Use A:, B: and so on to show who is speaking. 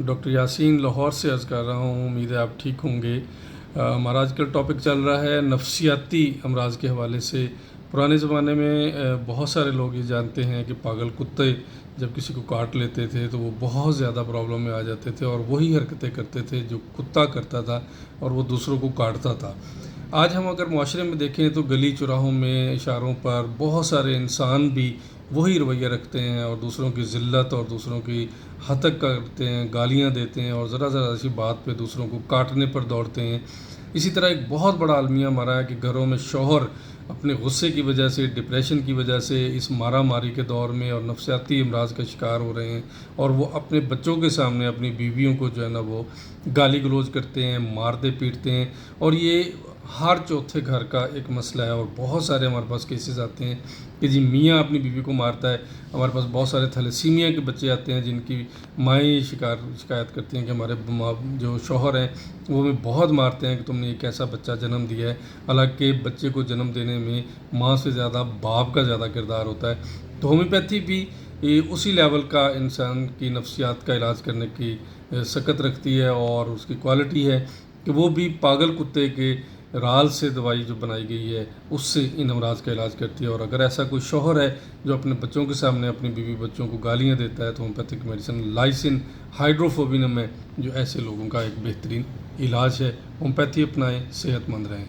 A: Doctor Yasin Lahore سے عرض کر رہا ہوں، امید ہے آپ ٹھیک ہوں گے۔ ہمارا آج کل ٹاپک چل رہا ہے نفسیاتی امراض کے حوالے سے۔ پرانے زمانے میں بہت سارے لوگ یہ جانتے ہیں کہ پاگل کتے جب کسی کو کاٹ لیتے تھے تو وہ بہت زیادہ پرابلم میں آ جاتے تھے اور وہی حرکتیں کرتے تھے جو کتا کرتا تھا اور وہ دوسروں کو کاٹتا تھا۔ آج ہم اگر معاشرے میں دیکھیں تو گلی چوراہوں میں، اشاروں پر بہت سارے انسان بھی وہی رویہ رکھتے ہیں اور دوسروں کی ذلت اور دوسروں کی ہتک کرتے ہیں، گالیاں دیتے ہیں اور ذرا ذرا سی بات پہ دوسروں کو کاٹنے پر دوڑتے ہیں۔ اسی طرح ایک بہت بڑا المیہ ہمارا ہے کہ گھروں میں شوہر اپنے غصے کی وجہ سے، ڈپریشن کی وجہ سے اس مارا ماری کے دور میں اور نفسیاتی امراض کا شکار ہو رہے ہیں، اور وہ اپنے بچوں کے سامنے اپنی بیویوں کو جو ہے نا وہ گالی گلوچ کرتے ہیں، مارتے پیٹتے ہیں، اور یہ ہر چوتھے گھر کا ایک مسئلہ ہے۔ اور بہت سارے ہمارے پاس کیسز آتے ہیں کہ جی میاں اپنی بیوی کو مارتا ہے۔ ہمارے پاس بہت سارے تھیلیسیمیا کے بچے آتے ہیں جن کی مائیں شکایت کرتی ہیں کہ ہمارے جو شوہر ہیں وہ ہمیں بہت مارتے ہیں کہ تم نے ایک ایسا بچہ جنم دیا ہے، حالانکہ بچے کو جنم دینے میں ماں سے زیادہ باپ کا زیادہ کردار ہوتا ہے۔ تو ہومیوپیتھی بھی اسی لیول کا انسان کی نفسیات کا علاج کرنے کی سکت رکھتی ہے، اور اس کی کوالٹی ہے کہ وہ بھی پاگل کتے کے رال سے دوائی جو بنائی گئی ہے اس سے ان امراض کا علاج کرتی ہے۔ اور اگر ایسا کوئی شوہر ہے جو اپنے بچوں کے سامنے اپنی بیوی بچوں کو گالیاں دیتا ہے تو ہومیوپیتھک میڈیسن لائسن ہائیڈروفوبینم ہے جو ایسے لوگوں کا ایک بہترین علاج ہے۔ ہومیوپیتھی اپنائیں، صحت مند رہیں۔